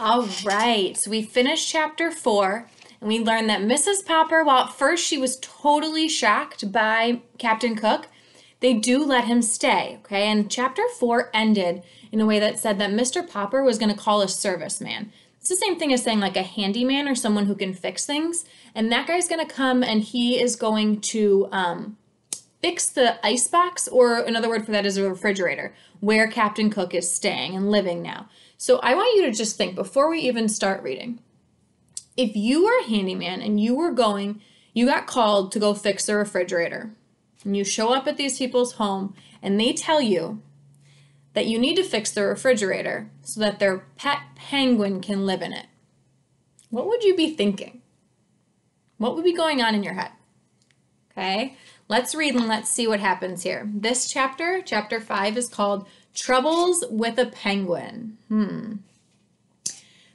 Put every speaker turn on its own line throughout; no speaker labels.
All right, so we finished chapter 4, and we learned that Mrs. Popper, while at first she was totally shocked by Captain Cook, they do let him stay, okay? And chapter 4 ended in a way that said that Mr. Popper was going to call a serviceman. It's the same thing as saying like a handyman or someone who can fix things. And that guy's going to come and he is going to fix the icebox, or another word for that is a refrigerator, where Captain Cook is staying and living now. So I want you to just think before we even start reading. If you were a handyman and you got called to go fix the refrigerator, and you show up at these people's home and they tell you that you need to fix the refrigerator so that their pet penguin can live in it, what would you be thinking? What would be going on in your head? Okay, let's read and let's see what happens here. This chapter, chapter 5, is called Troubles with a Penguin.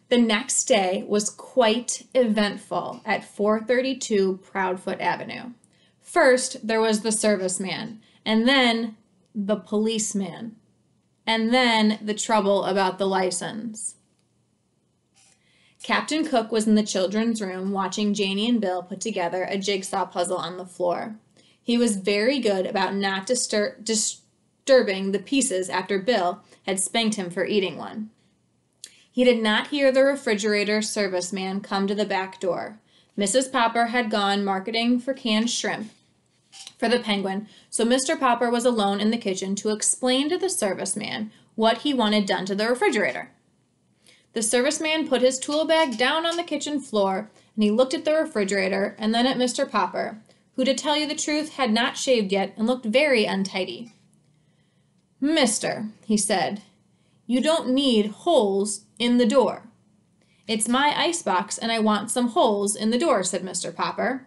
The next day was quite eventful at 432 Proudfoot Avenue. First, there was the serviceman, and then the policeman, and then the trouble about the license. Captain Cook was in the children's room watching Janie and Bill put together a jigsaw puzzle on the floor. He was very good about not disturbing the pieces after Bill had spanked him for eating one. He did not hear the refrigerator serviceman come to the back door. Mrs. Popper had gone marketing for canned shrimp for the penguin, so Mr. Popper was alone in the kitchen to explain to the serviceman what he wanted done to the refrigerator. The serviceman put his tool bag down on the kitchen floor, and he looked at the refrigerator and then at Mr. Popper, who, to tell you the truth, had not shaved yet and looked very untidy. "Mister," he said, "you don't need holes in the door." "It's my icebox, and I want some holes in the door," said Mr. Popper.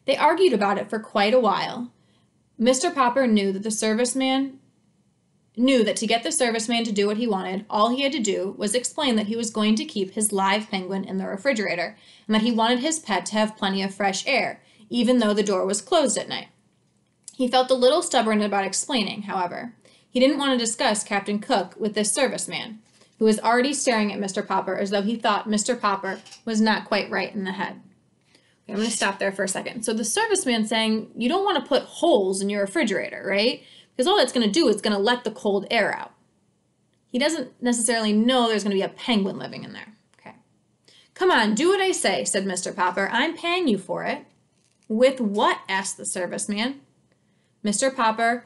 They argued about it for quite a while. Mr. Popper knew that to get the serviceman to do what he wanted, all he had to do was explain that he was going to keep his live penguin in the refrigerator, and that he wanted his pet to have plenty of fresh air, even though the door was closed at night. He felt a little stubborn about explaining, however. He didn't want to discuss Captain Cook with this serviceman, who was already staring at Mr. Popper as though he thought Mr. Popper was not quite right in the head. Okay, I'm going to stop there for a second. So the serviceman's saying, you don't want to put holes in your refrigerator, right? Because all that's going to do is going to let the cold air out. He doesn't necessarily know there's going to be a penguin living in there. Okay. "Come on, do what I say," said Mr. Popper. "I'm paying you for it." "With what?" asked the serviceman. Mr. Popper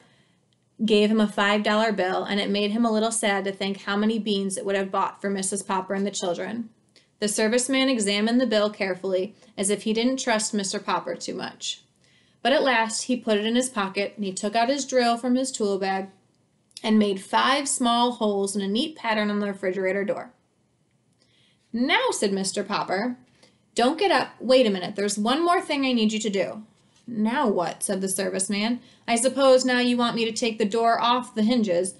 gave him a $5 bill, and it made him a little sad to think how many beans it would have bought for Mrs. Popper and the children. The serviceman examined the bill carefully, as if he didn't trust Mr. Popper too much. But at last he put it in his pocket, and he took out his drill from his tool bag and made 5 small holes in a neat pattern on the refrigerator door. "Now," said Mr. Popper, "don't get up. Wait a minute. There's one more thing I need you to do." "Now what?" said the serviceman. "I suppose now you want me to take the door off the hinges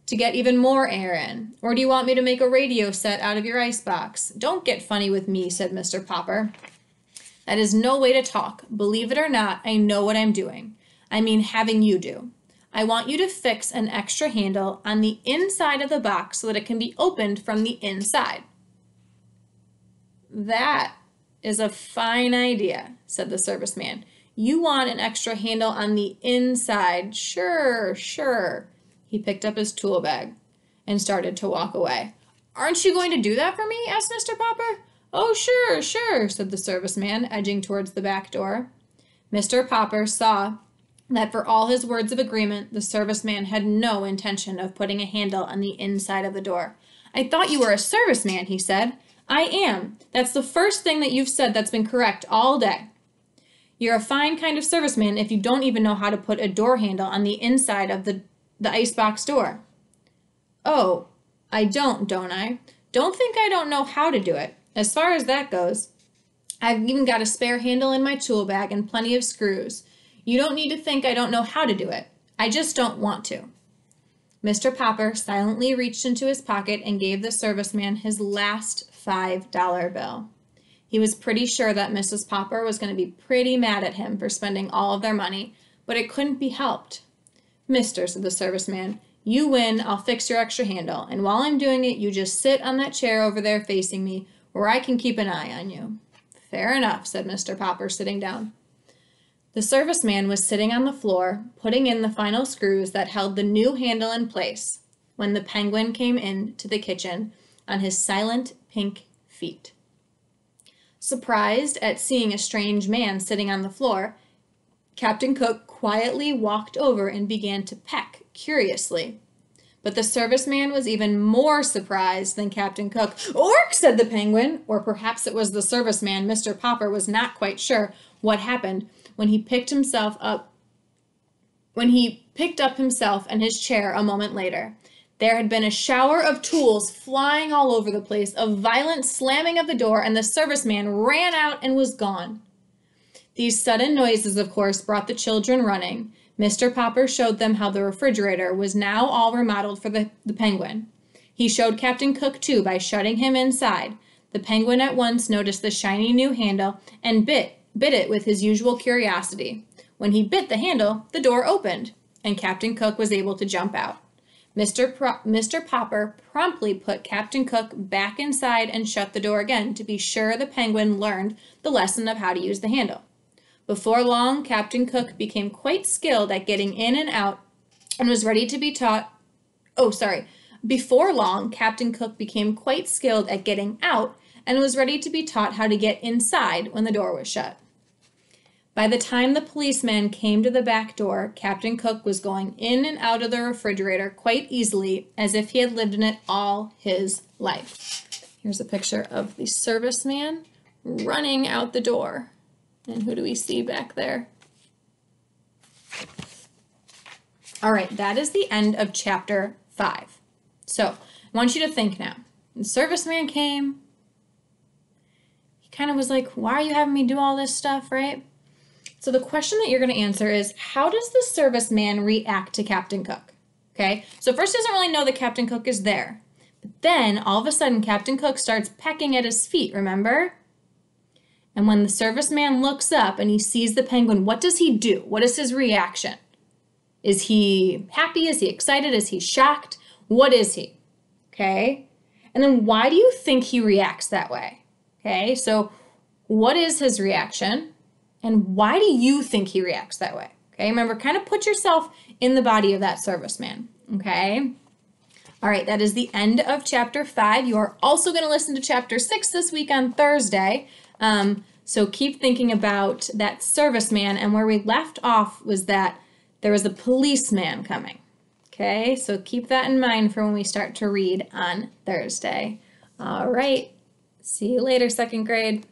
to get even more air in. Or do you want me to make a radio set out of your icebox?" "Don't get funny with me," said Mr. Popper. "That is no way to talk. Believe it or not, I know what I'm doing. I mean having you do. I want you to fix an extra handle on the inside of the box so that it can be opened from the inside." "That is a fine idea," said the serviceman. "You want an extra handle on the inside. Sure, sure." He picked up his tool bag and started to walk away. "Aren't you going to do that for me?" asked Mr. Popper. "Oh, sure, sure," said the serviceman, edging towards the back door. Mr. Popper saw that for all his words of agreement, the serviceman had no intention of putting a handle on the inside of the door. "I thought you were a serviceman," he said. "I am. That's the first thing that you've said that's been correct all day. You're a fine kind of serviceman if you don't even know how to put a door handle on the inside of the icebox door." "Oh, I don't I? Don't think I don't know how to do it. As far as that goes, I've even got a spare handle in my tool bag and plenty of screws. You don't need to think I don't know how to do it. I just don't want to." Mr. Popper silently reached into his pocket and gave the serviceman his last $5 bill. He was pretty sure that Mrs. Popper was going to be pretty mad at him for spending all of their money, but it couldn't be helped. "Mister," said the serviceman, You win, I'll fix your extra handle, and while I'm doing it, you just sit on that chair over there facing me, where I can keep an eye on you." "Fair enough," said Mr. Popper, sitting down. The serviceman was sitting on the floor, putting in the final screws that held the new handle in place, when the Penguin came into the kitchen on his silent pink feet. Surprised at seeing a strange man sitting on the floor, Captain Cook quietly walked over and began to peck curiously. But the serviceman was even more surprised than Captain Cook. "Ork!" said the Penguin, or perhaps it was the serviceman. Mr. Popper was not quite sure what happened when he picked up himself and his chair a moment later. There had been a shower of tools flying all over the place, a violent slamming of the door, and the serviceman ran out and was gone. These sudden noises, of course, brought the children running. Mr. Popper showed them how the refrigerator was now all remodeled for the Penguin. He showed Captain Cook, too, by shutting him inside. The Penguin at once noticed the shiny new handle and bit it with his usual curiosity. When he bit the handle, the door opened, and Captain Cook was able to jump out. Mr. Popper promptly put Captain Cook back inside and shut the door again to be sure the Penguin learned the lesson of how to use the handle. Before long, Captain Cook became quite skilled at getting in and out and was ready to be taught. Before long, Captain Cook became quite skilled at getting out and was ready to be taught how to get inside when the door was shut. By the time the policeman came to the back door, Captain Cook was going in and out of the refrigerator quite easily, as if he had lived in it all his life. Here's a picture of the serviceman running out the door. And who do we see back there? All right, that is the end of chapter 5. So I want you to think now. The serviceman came. He kind of was like, "Why are you having me do all this stuff," right? So the question that you're going to answer is, how does the serviceman react to Captain Cook? Okay, so first he doesn't really know that Captain Cook is there. But then, all of a sudden, Captain Cook starts pecking at his feet, remember? And when the serviceman looks up and he sees the Penguin, what does he do? What is his reaction? Is he happy? Is he excited? Is he shocked? What is he? Okay, and then why do you think he reacts that way? Okay, so what is his reaction? And why do you think he reacts that way? Okay, remember, kind of put yourself in the body of that serviceman, okay? All right, that is the end of chapter 5. You are also going to listen to chapter 6 this week on Thursday. So keep thinking about that serviceman, and where we left off was that there was a policeman coming, okay? So keep that in mind for when we start to read on Thursday. All right, see you later, second grade.